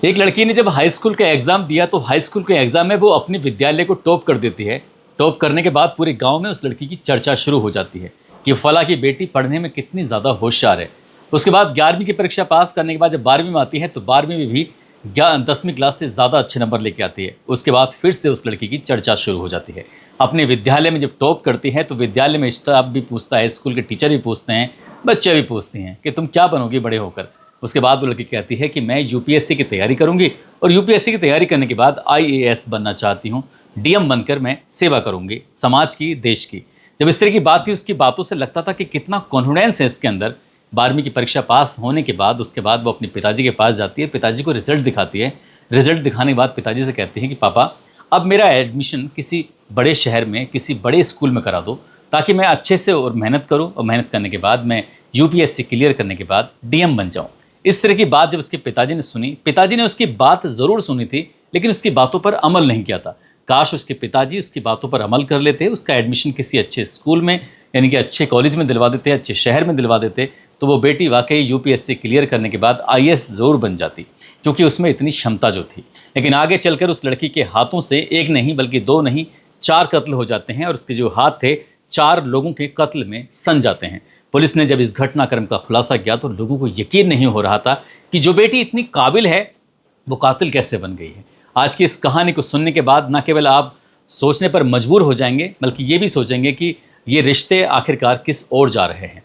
एक लड़की ने जब हाई स्कूल का एग्जाम दिया तो हाई स्कूल के एग्जाम में वो अपने विद्यालय को टॉप कर देती है। टॉप करने के बाद पूरे गांव में उस लड़की की चर्चा शुरू हो जाती है कि फला की बेटी पढ़ने में कितनी ज़्यादा होशियार है। उसके बाद 11वीं की परीक्षा पास करने के बाद जब 12वीं में आती है तो 12वीं में भी 10वीं क्लास से ज़्यादा अच्छे नंबर लेके आती है। उसके बाद फिर से उस लड़की की चर्चा शुरू हो जाती है। अपने विद्यालय में जब टॉप करती है तो विद्यालय में स्टाफ भी पूछता है, स्कूल के टीचर भी पूछते हैं, बच्चे भी पूछते हैं कि तुम क्या बनोगी बड़े होकर। उसके बाद वो लड़की कहती है कि मैं यूपीएससी की तैयारी करूंगी और यूपीएससी की तैयारी करने के बाद आईएएस बनना चाहती हूँ। डीएम बनकर मैं सेवा करूंगी समाज की, देश की। जब इस तरह की बात थी, उसकी बातों से लगता था कि कितना कॉन्फिडेंस है इसके अंदर। 12वीं की परीक्षा पास होने के बाद उसके बाद वो अपने पिताजी के पास जाती है, पिताजी को रिजल्ट दिखाती है। रिजल्ट दिखाने के बाद पिताजी से कहती है कि पापा, अब मेरा एडमिशन किसी बड़े शहर में किसी बड़े स्कूल में करा दो ताकि मैं अच्छे से और मेहनत करूं और मेहनत करने के बाद मैं यूपीएससी क्लियर करने के बाद डीएम बन जाऊं। इस तरह की बात जब उसके पिताजी ने सुनी, पिताजी ने उसकी बात ज़रूर सुनी थी लेकिन उसकी बातों पर अमल नहीं किया था। काश उसके पिताजी उसकी बातों पर अमल कर लेते, उसका एडमिशन किसी अच्छे स्कूल में यानी कि अच्छे कॉलेज में दिलवा देते, अच्छे शहर में दिलवा देते, तो वो बेटी वाकई यूपीएससी क्लियर करने के बाद आईएएस ज़रूर बन जाती, क्योंकि उसमें इतनी क्षमता जो थी। लेकिन आगे चलकर उस लड़की के हाथों से एक नहीं बल्कि दो नहीं 4 कत्ल हो जाते हैं और उसके जो हाथ थे 4 लोगों के कत्ल में सन जाते हैं। पुलिस ने जब इस घटनाक्रम का खुलासा किया तो लोगों को यकीन नहीं हो रहा था कि जो बेटी इतनी काबिल है वो कातिल कैसे बन गई है। आज की इस कहानी को सुनने के बाद न केवल आप सोचने पर मजबूर हो जाएंगे बल्कि ये भी सोचेंगे कि ये रिश्ते आखिरकार किस ओर जा रहे हैं।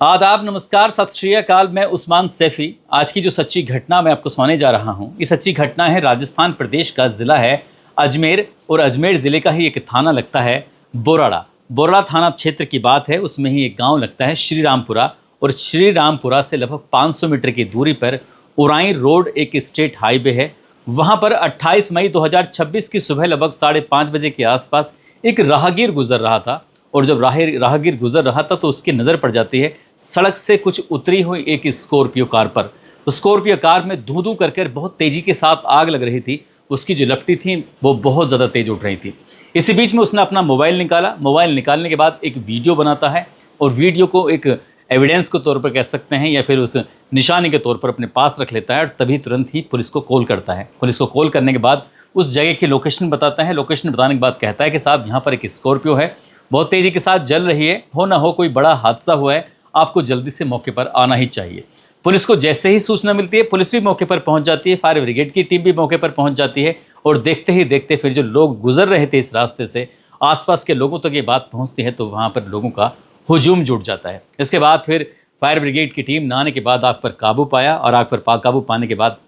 आदाब, नमस्कार, सत श्री अकाल। मैं उस्मान सैफी। आज की जो सच्ची घटना मैं आपको सुनाने जा रहा हूँ, ये सच्ची घटना है राजस्थान प्रदेश का ज़िला है अजमेर और अजमेर ज़िले का ही एक थाना लगता है बोराड़ा। बोराड़ा थाना क्षेत्र की बात है, उसमें ही एक गांव लगता है श्री रामपुरा और श्री रामपुरा से लगभग 500 मीटर की दूरी पर उराई रोड एक स्टेट हाईवे है। वहां पर 28 मई 2026 की सुबह लगभग 5:30 बजे के आसपास एक राहगीर गुजर रहा था और जब राहगीर गुजर रहा था तो उसकी नज़र पड़ जाती है सड़क से कुछ उतरी हुई एक स्कॉर्पियो कार पर। स्कॉर्पियो कार में धू धू कर बहुत तेज़ी के साथ आग लग रही थी। उसकी जो लपटी थी वो बहुत ज़्यादा तेज उठ रही थी। इसी बीच में उसने अपना मोबाइल निकाला। मोबाइल निकालने के बाद एक वीडियो बनाता है और वीडियो को एक एविडेंस के तौर पर कह सकते हैं या फिर उस निशानी के तौर पर अपने पास रख लेता है और तभी तुरंत ही पुलिस को कॉल करता है। पुलिस को कॉल करने के बाद उस जगह की लोकेशन बताता है। लोकेशन बताने के बाद कहता है कि साहब, यहाँ पर एक स्कॉर्पियो है, बहुत तेज़ी के साथ जल रही है, हो ना हो कोई बड़ा हादसा हुआ है, आपको जल्दी से मौके पर आना ही चाहिए। पुलिस को जैसे ही सूचना मिलती है पुलिस भी मौके पर पहुंच जाती है, फायर ब्रिगेड की टीम भी मौके पर पहुंच जाती है और देखते ही देखते फिर जो लोग गुजर रहे थे इस रास्ते से, आसपास के लोगों तक ये बात पहुंचती है तो वहां पर लोगों का हुजूम जुट जाता है। इसके बाद फिर फायर ब्रिगेड की टीम ने आने के बाद आग पर काबू पाया और आग पर काबू पाने के बाद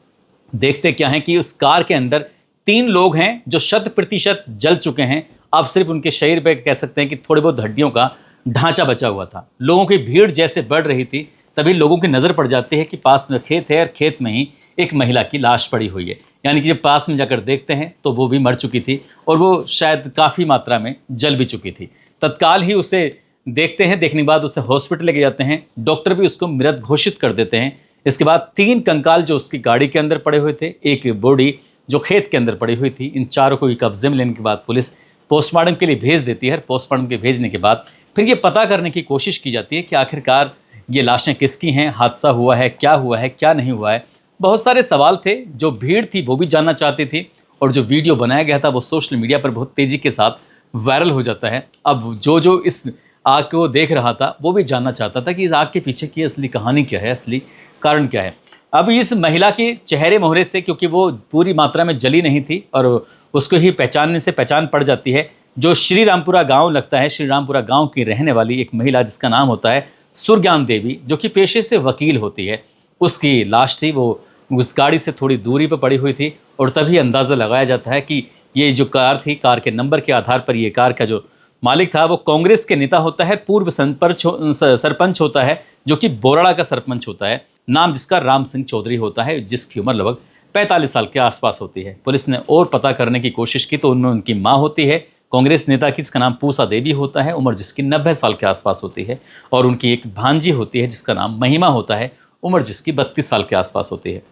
देखते क्या है कि उस कार के अंदर 3 लोग हैं जो 100% जल चुके हैं। अब सिर्फ उनके शरीर पर कह सकते हैं कि थोड़ी बहुत हड्डियों का ढांचा बचा हुआ था। लोगों की भीड़ जैसे बढ़ रही थी तभी लोगों की नज़र पड़ जाती है कि पास में खेत है और खेत में ही एक महिला की लाश पड़ी हुई है। यानी कि जब पास में जाकर देखते हैं तो वो भी मर चुकी थी और वो शायद काफ़ी मात्रा में जल भी चुकी थी। तत्काल ही उसे देखते हैं, देखने के बाद उसे हॉस्पिटल लेके जाते हैं। डॉक्टर भी उसको मृत घोषित कर देते हैं। इसके बाद 3 कंकाल जो उसकी गाड़ी के अंदर पड़े हुए थे, एक बॉडी जो खेत के अंदर पड़ी हुई थी, इन चारों को कब्जे में लेने के बाद पुलिस पोस्टमार्टम के लिए भेज देती है। पोस्टमार्टम के भेजने के बाद फिर ये पता करने की कोशिश की जाती है कि आखिरकार ये लाशें किसकी हैं, हादसा हुआ है, क्या नहीं हुआ है। बहुत सारे सवाल थे, जो भीड़ थी वो भी जानना चाहती थी और जो वीडियो बनाया गया था वो सोशल मीडिया पर बहुत तेज़ी के साथ वायरल हो जाता है। अब जो इस आग को देख रहा था वो भी जानना चाहता था कि इस आग के पीछे की असली कहानी क्या है, असली कारण क्या है। अब इस महिला के चेहरे मोहरे से, क्योंकि वो पूरी मात्रा में जली नहीं थी और उसको ही पहचानने से पहचान पड़ जाती है, जो श्री रामपुरा गाँव लगता है, श्री रामपुरा गाँव की रहने वाली एक महिला जिसका नाम होता है सुरज्ञान देवी, जो कि पेशे से वकील होती है, उसकी लाश थी। वो उस गाड़ी से थोड़ी दूरी पर पड़ी हुई थी और तभी अंदाज़ा लगाया जाता है कि ये जो कार थी, कार के नंबर के आधार पर ये कार का जो मालिक था वो कांग्रेस के नेता होता है, पूर्व सरपंच होता है, जो कि बोराड़ा का सरपंच होता है, नाम जिसका राम सिंह चौधरी होता है, जिसकी उम्र लगभग 45 साल के आसपास होती है। पुलिस ने और पता करने की कोशिश की तो उनमें उनकी माँ होती है कांग्रेस नेता की, जिसका नाम पूसा देवी होता है, उम्र जिसकी 90 साल के आसपास होती है, और उनकी एक भांजी होती है जिसका नाम महिमा होता है, उम्र जिसकी 32 साल के आसपास होती है।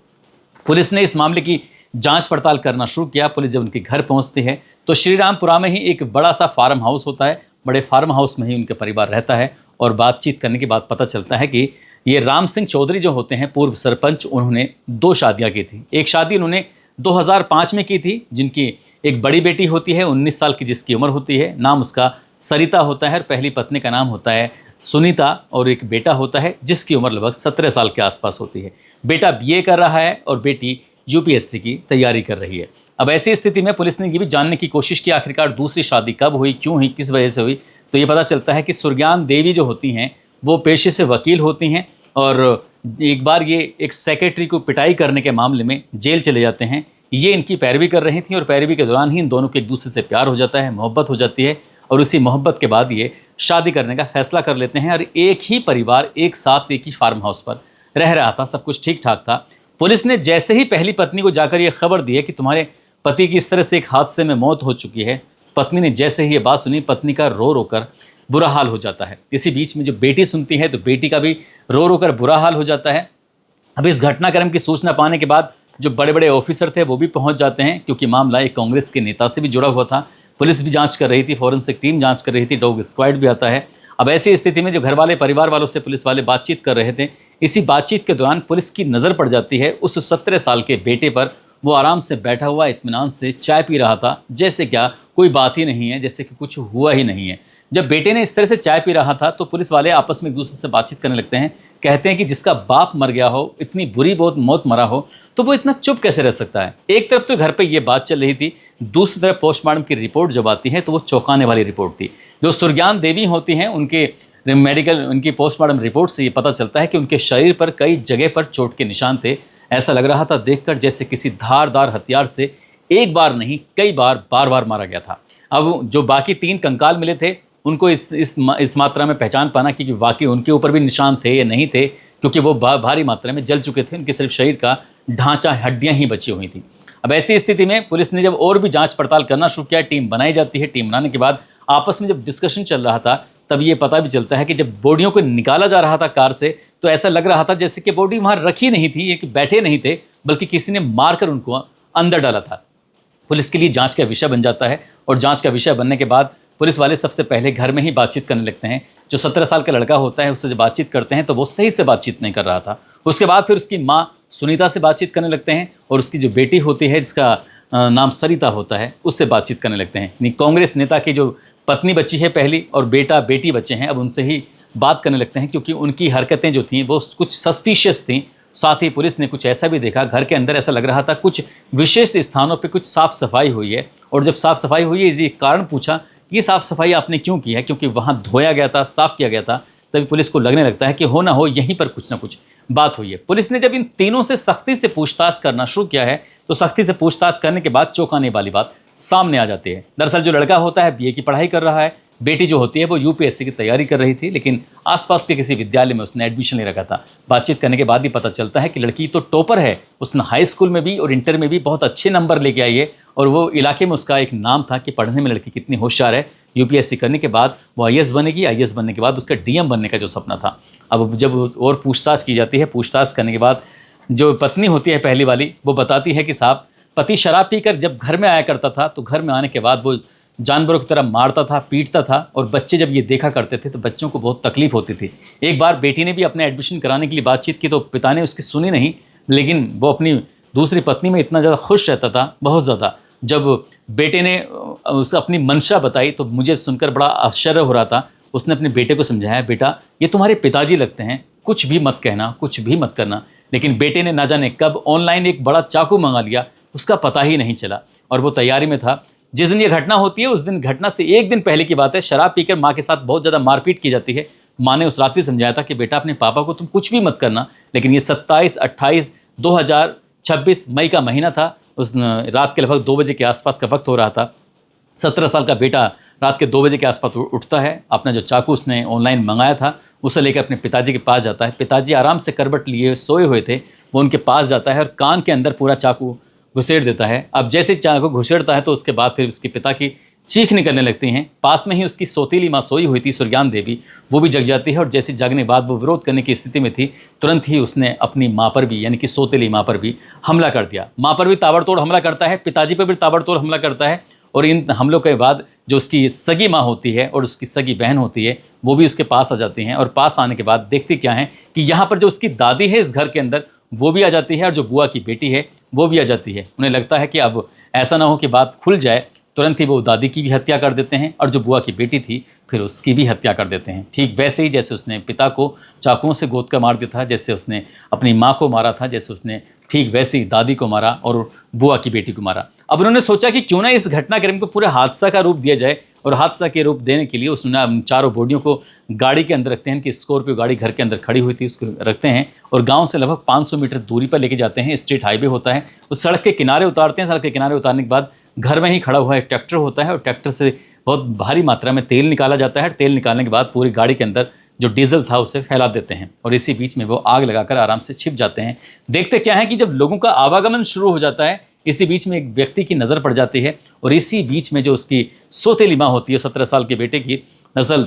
पुलिस ने इस मामले की जांच पड़ताल करना शुरू किया। पुलिस जब उनके घर पहुंचती है तो श्रीरामपुरा में ही एक बड़ा सा फार्म हाउस होता है। बड़े फार्म हाउस में ही उनका परिवार रहता है और बातचीत करने के बाद पता चलता है कि ये राम सिंह चौधरी जो होते हैं पूर्व सरपंच, उन्होंने 2 शादियां की थी। एक शादी उन्होंने 2005 में की थी, जिनकी एक बड़ी बेटी होती है 19 साल की, जिसकी उम्र होती है, नाम उसका सरिता होता है, और पहली पत्नी का नाम होता है सुनीता, और एक बेटा होता है जिसकी उम्र लगभग 17 साल के आसपास होती है। बेटा बीए कर रहा है और बेटी यूपीएससी की तैयारी कर रही है। अब ऐसी स्थिति में पुलिस ने ये भी जानने की कोशिश की आखिरकार दूसरी शादी कब हुई, क्यों हुई, किस वजह से हुई। तो ये पता चलता है कि सुरज्ञान देवी जो होती हैं वो पेशे से वकील होती हैं, और एक बार ये एक सेक्रेटरी को पिटाई करने के मामले में जेल चले जाते हैं। ये इनकी पैरवी कर रही थी, और पैरवी के दौरान ही इन दोनों के एक दूसरे से प्यार हो जाता है, मोहब्बत हो जाती है, और उसी मोहब्बत के बाद ये शादी करने का फैसला कर लेते हैं। और एक ही परिवार एक साथ एक ही फार्म हाउस पर रह रहा था, सब कुछ ठीक ठाक था। पुलिस ने जैसे ही पहली पत्नी को जाकर ये खबर दी है कि तुम्हारे पति की इस तरह से एक हादसे में मौत हो चुकी है, पत्नी ने जैसे ही ये बात सुनी, पत्नी का रो रो कर बुरा हाल हो जाता है। इसी बीच में जो बेटी सुनती है तो बेटी का भी रो रो कर बुरा हाल हो जाता है। अब इस घटनाक्रम की सूचना पाने के बाद जो बड़े बड़े ऑफिसर थे वो भी पहुंच जाते हैं, क्योंकि मामला एक कांग्रेस के नेता से भी जुड़ा हुआ था। पुलिस भी जांच कर रही थी, फॉरेंसिक टीम जांच कर रही थी, डॉग स्क्वाड भी आता है। अब ऐसी स्थिति में जो घर वाले परिवार वालों से पुलिस वाले बातचीत कर रहे थे, इसी बातचीत के दौरान पुलिस की नज़र पड़ जाती है उस 17 साल के बेटे पर। वो आराम से बैठा हुआ इत्मीनान से चाय पी रहा था, जैसे क्या कोई बात ही नहीं है, जैसे कि कुछ हुआ ही नहीं है। जब बेटे ने इस तरह से चाय पी रहा था तो पुलिस वाले आपस में एक दूसरे से बातचीत करने लगते हैं। कहते हैं कि जिसका बाप मर गया हो, इतनी बुरी बहुत मौत मरा हो, तो वो इतना चुप कैसे रह सकता है। एक तरफ तो घर पे ये बात चल रही थी, दूसरी तरफ पोस्टमार्टम की रिपोर्ट जब आती है तो वो चौंकाने वाली रिपोर्ट थी। जो सुरज्ञान देवी होती हैं, उनके उनकी पोस्टमार्टम रिपोर्ट से ये पता चलता है कि उनके शरीर पर कई जगह पर चोट के निशान थे। ऐसा लग रहा था देखकर जैसे किसी धारदार हथियार से एक बार नहीं कई बार बार बार मारा गया था। अब जो बाकी 3 कंकाल मिले थे उनको इस मात्रा में पहचान पाना कि वाकई उनके ऊपर भी निशान थे या नहीं थे, क्योंकि वो भारी मात्रा में जल चुके थे, उनके सिर्फ शरीर का ढांचा, हड्डियां ही बची हुई थी। अब ऐसी स्थिति में पुलिस ने जब और भी जांच पड़ताल करना शुरू किया, टीम बनाई जाती है। टीम बनाने के बाद आपस में जब डिस्कशन चल रहा था तब ये पता भी चलता है कि जब बॉडियों को निकाला जा रहा था कार से, तो ऐसा लग रहा था जैसे कि बॉडी वहाँ रखी नहीं थी, ये कि बैठे नहीं थे, बल्कि किसी ने मारकर उनको अंदर डाला था। पुलिस के लिए जांच का विषय बन जाता है, और जांच का विषय बनने के बाद पुलिस वाले सबसे पहले घर में ही बातचीत करने लगते हैं। जो 17 साल का लड़का होता है उससे जब बातचीत करते हैं तो वो सही से बातचीत नहीं कर रहा था। उसके बाद फिर उसकी माँ सुनीता से बातचीत करने लगते हैं, और उसकी जो बेटी होती है जिसका नाम सरिता होता है उससे बातचीत करने लगते हैं। यानी कांग्रेस नेता की जो पत्नी बची है पहली, और बेटा बेटी बचे हैं, अब उनसे ही बात करने लगते हैं, क्योंकि उनकी हरकतें जो थीं वो कुछ सस्पिशियस थीं। साथ ही पुलिस ने कुछ ऐसा भी देखा, घर के अंदर ऐसा लग रहा था कुछ विशेष स्थानों पे कुछ साफ़ सफाई हुई है। और जब साफ़ सफाई हुई है, इसी कारण पूछा ये साफ़ सफाई आपने क्यों की है, क्योंकि वहाँ धोया गया था, साफ़ किया गया था। तभी पुलिस को लगने लगता है कि हो ना हो यहीं पर कुछ ना कुछ बात हुई है। पुलिस ने जब इन तीनों से सख्ती से पूछताछ करना शुरू किया है, तो सख्ती से पूछताछ करने के बाद चौंकाने वाली बात सामने आ जाती है। दरअसल जो लड़का होता है बीए की पढ़ाई कर रहा है, बेटी जो होती है वो यूपीएससी की तैयारी कर रही थी, लेकिन आसपास के किसी विद्यालय में उसने एडमिशन ले रखा था। बातचीत करने के बाद ही पता चलता है कि लड़की तो टॉपर है, उसने हाई स्कूल में भी और इंटर में भी बहुत अच्छे नंबर लेके आई है, और वो इलाके में उसका एक नाम था कि पढ़ने में लड़की कितनी होशियार है। यूपीएससी करने के बाद वो आईएएस बनेगी, आईएएस बनने के बाद उसका डीएम बनने का जो सपना था। अब जब और पूछताछ की जाती है, पूछताछ करने के बाद जो पत्नी होती है पहली वाली, वो बताती है कि साहब पति शराब पीकर जब घर में आया करता था तो घर में आने के बाद वो जानवरों की तरह मारता था, पीटता था, और बच्चे जब ये देखा करते थे तो बच्चों को बहुत तकलीफ होती थी। एक बार बेटी ने भी अपने एडमिशन कराने के लिए बातचीत की तो पिता ने उसकी सुनी नहीं, लेकिन वो अपनी दूसरी पत्नी में इतना ज़्यादा खुश रहता था, बहुत ज़्यादा। जब बेटे ने उसे अपनी मंशा बताई तो मुझे सुनकर बड़ा आश्चर्य हो रहा था। उसने अपने बेटे को समझाया, बेटा ये तुम्हारे पिताजी लगते हैं, कुछ भी मत कहना, कुछ भी मत करना। लेकिन बेटे ने ना जाने कब ऑनलाइन एक बड़ा चाकू मंगा लिया, उसका पता ही नहीं चला, और वो तैयारी में था। जिस दिन ये घटना होती है उस दिन, घटना से एक दिन पहले की बात है, शराब पीकर माँ के साथ बहुत ज़्यादा मारपीट की जाती है। माँ ने उस रात भी समझाया था कि बेटा अपने पापा को तुम कुछ भी मत करना। लेकिन ये 27-28-2026 मई का महीना था। उस रात के लगभग 2 बजे के आसपास का वक्त हो रहा था। 17 साल का बेटा रात के 2 बजे के आसपास उठता है, अपना जो चाकू उसने ऑनलाइन मंगाया था उसे लेकर अपने पिताजी के पास जाता है। पिताजी आराम से करवट लिए सोए हुए थे, वो उनके पास जाता है और कान के अंदर पूरा चाकू घुसेड़ देता है। अब जैसे चाकू घुसेड़ता है तो उसके बाद फिर उसके पिता की चीख निकलने लगती हैं। पास में ही उसकी सौतीली माँ सोई हुई थी, सुरज्ञान देवी, वो भी जग जाती है, और जैसे जगने बाद वो विरोध करने की स्थिति में थी, तुरंत ही उसने अपनी माँ पर भी, यानी कि सौतीली माँ पर भी हमला कर दिया। माँ पर भी ताबड़तोड़ हमला करता है, पिताजी पर भी ताबड़तोड़ हमला करता है, और इन हमलों के बाद जो उसकी सगी माँ होती है और उसकी सगी बहन होती है वो भी उसके पास आ जाती हैं, और पास आने के बाद देखते क्या है कि यहाँ पर जो उसकी दादी है इस घर के अंदर वो भी आ जाती है, और जो बुआ की बेटी है वो भी आ जाती है। उन्हें लगता है कि अब ऐसा ना हो कि बात खुल जाए, तुरंत ही वो दादी की भी हत्या कर देते हैं और जो बुआ की बेटी थी फिर उसकी भी हत्या कर देते हैं। ठीक वैसे ही जैसे उसने पिता को चाकुओं से गोद कर मार दिया था, जैसे उसने अपनी माँ को मारा था, जैसे उसने ठीक वैसे ही दादी को मारा और बुआ की बेटी को मारा। अब उन्होंने सोचा कि क्यों ना इस घटनाक्रम को पूरे हादसा का रूप दिया जाए, और हादसा के रूप देने के लिए उसने चारों बॉडियों को गाड़ी के अंदर रखते हैं कि स्कॉर्पियो गाड़ी घर के अंदर खड़ी हुई थी उसको रखते हैं और गांव से लगभग 500 मीटर दूरी पर लेके जाते हैं। स्ट्रीट हाईवे होता है, उस सड़क के किनारे उतारते हैं। सड़क के किनारे उतारने के बाद घर में ही खड़ा हुआ एक ट्रैक्टर होता है और ट्रैक्टर से बहुत भारी मात्रा में तेल निकाला जाता है। तेल निकालने के बाद पूरी गाड़ी के अंदर जो डीजल था उसे फैला देते हैं और इसी बीच में वो आग लगाकर आराम से छिप जाते हैं। देखते क्या है कि जब लोगों का आवागमन शुरू हो जाता है, इसी बीच में एक व्यक्ति की नज़र पड़ जाती है और इसी बीच में जो उसकी सौतेली माँ होती है 17 साल के बेटे की, दरअसल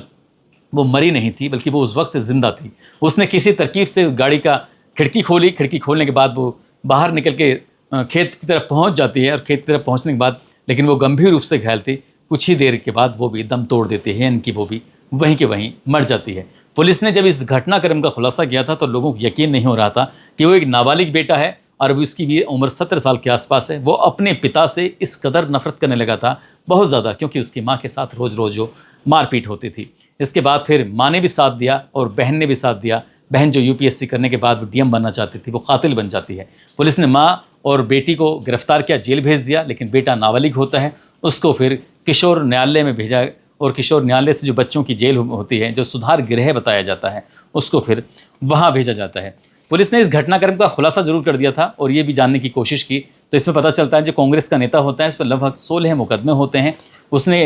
वो मरी नहीं थी बल्कि वो उस वक्त जिंदा थी। उसने किसी तरकीब से गाड़ी का खिड़की खोली। खिड़की खोलने के बाद वो बाहर निकल के खेत की तरफ पहुंच जाती है और खेत की तरफ पहुंचने के बाद लेकिन वो गंभीर रूप से घायल थी। कुछ ही देर के बाद वो भी दम तोड़ देती है, इनकी वो भी वहीं के वहीं मर जाती है। पुलिस ने जब इस घटनाक्रम का खुलासा किया था तो लोगों को यकीन नहीं हो रहा था कि वो एक नाबालिग बेटा है और अभी उसकी भी उम्र 17 साल के आसपास है। वो अपने पिता से इस कदर नफरत करने लगा था, बहुत ज़्यादा, क्योंकि उसकी माँ के साथ रोज़ रोज़ जो मारपीट होती थी। इसके बाद फिर माँ ने भी साथ दिया और बहन ने भी साथ दिया। बहन जो यूपीएससी करने के बाद वो डीएम बनना चाहती थी, वो कातिल बन जाती है। पुलिस ने माँ और बेटी को गिरफ्तार किया, जेल भेज दिया, लेकिन बेटा नाबालिग होता है। उसको फिर किशोर न्यायालय में भेजा और किशोर न्यायालय से जो बच्चों की जेल होती है, जो सुधार गृह बताया जाता है, उसको फिर वहाँ भेजा जाता है। पुलिस ने इस घटनाक्रम का खुलासा जरूर कर दिया था और ये भी जानने की कोशिश की, तो इसमें पता चलता है जो कांग्रेस का नेता होता है इस पर लगभग 16 मुकदमे होते हैं। उसने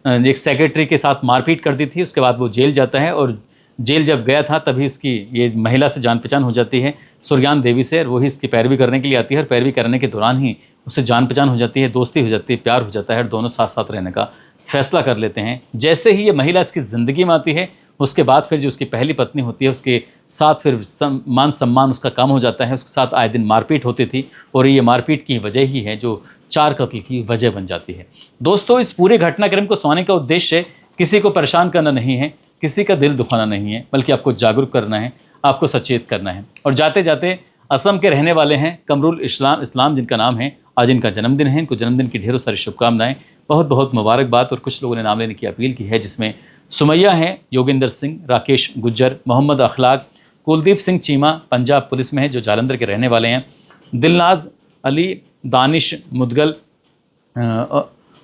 एक सेक्रेटरी के साथ मारपीट कर दी थी, उसके बाद वो जेल जाता है और जेल जब गया था तभी इसकी ये महिला से जान पहचान हो जाती है, सुरज्ञान देवी से, और वही इसकी पैरवी करने के लिए आती है और पैरवी करने के दौरान ही उससे जान पहचान हो जाती है, दोस्ती हो जाती है, प्यार हो जाता है और दोनों साथ साथ रहने का फैसला कर लेते हैं। जैसे ही ये महिला इसकी ज़िंदगी में आती है उसके बाद फिर जो उसकी पहली पत्नी होती है उसके साथ फिर मान सम्मान उसका कम हो जाता है, उसके साथ आए दिन मारपीट होती थी और ये मारपीट की वजह ही है जो 4 कत्ल की वजह बन जाती है। दोस्तों, इस पूरे घटनाक्रम को सुनाने का उद्देश्य किसी को परेशान करना नहीं है, किसी का दिल दुखाना नहीं है, बल्कि आपको जागरूक करना है, आपको सचेत करना है। और जाते जाते असम के रहने वाले हैं कमरुल इस्लाम जिनका नाम है, आज इनका जन्मदिन है। इनको जन्मदिन की ढेरों सारी शुभकामनाएं, बहुत बहुत मुबारकबाद। और कुछ लोगों ने नाम लेने की अपील की है, जिसमें सुमैया हैं, योगेंद्र सिंह, राकेश गुज्जर, मोहम्मद अखलाक, कुलदीप सिंह चीमा पंजाब पुलिस में है जो जालंधर के रहने वाले हैं, दिलनाज अली, दानिश मुदगल,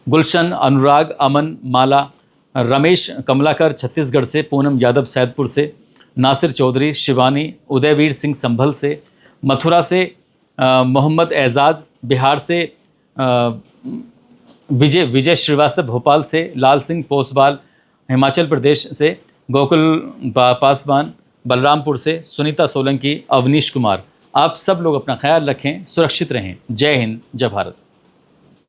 गुलशन, अनुराग, अमन, माला, रमेश कमलाकर छत्तीसगढ़ से, पूनम यादव सैदपुर से, नासिर चौधरी, शिवानी, उदयवीर सिंह संभल से, मथुरा से मोहम्मद एजाज, बिहार से विजय श्रीवास्तव, भोपाल से लाल सिंह पोसवाल, हिमाचल प्रदेश से गोकुल पासवान, बलरामपुर से सुनीता सोलंकी, अवनीश कुमार। आप सब लोग अपना ख्याल रखें, सुरक्षित रहें। जय हिंद, जय भारत।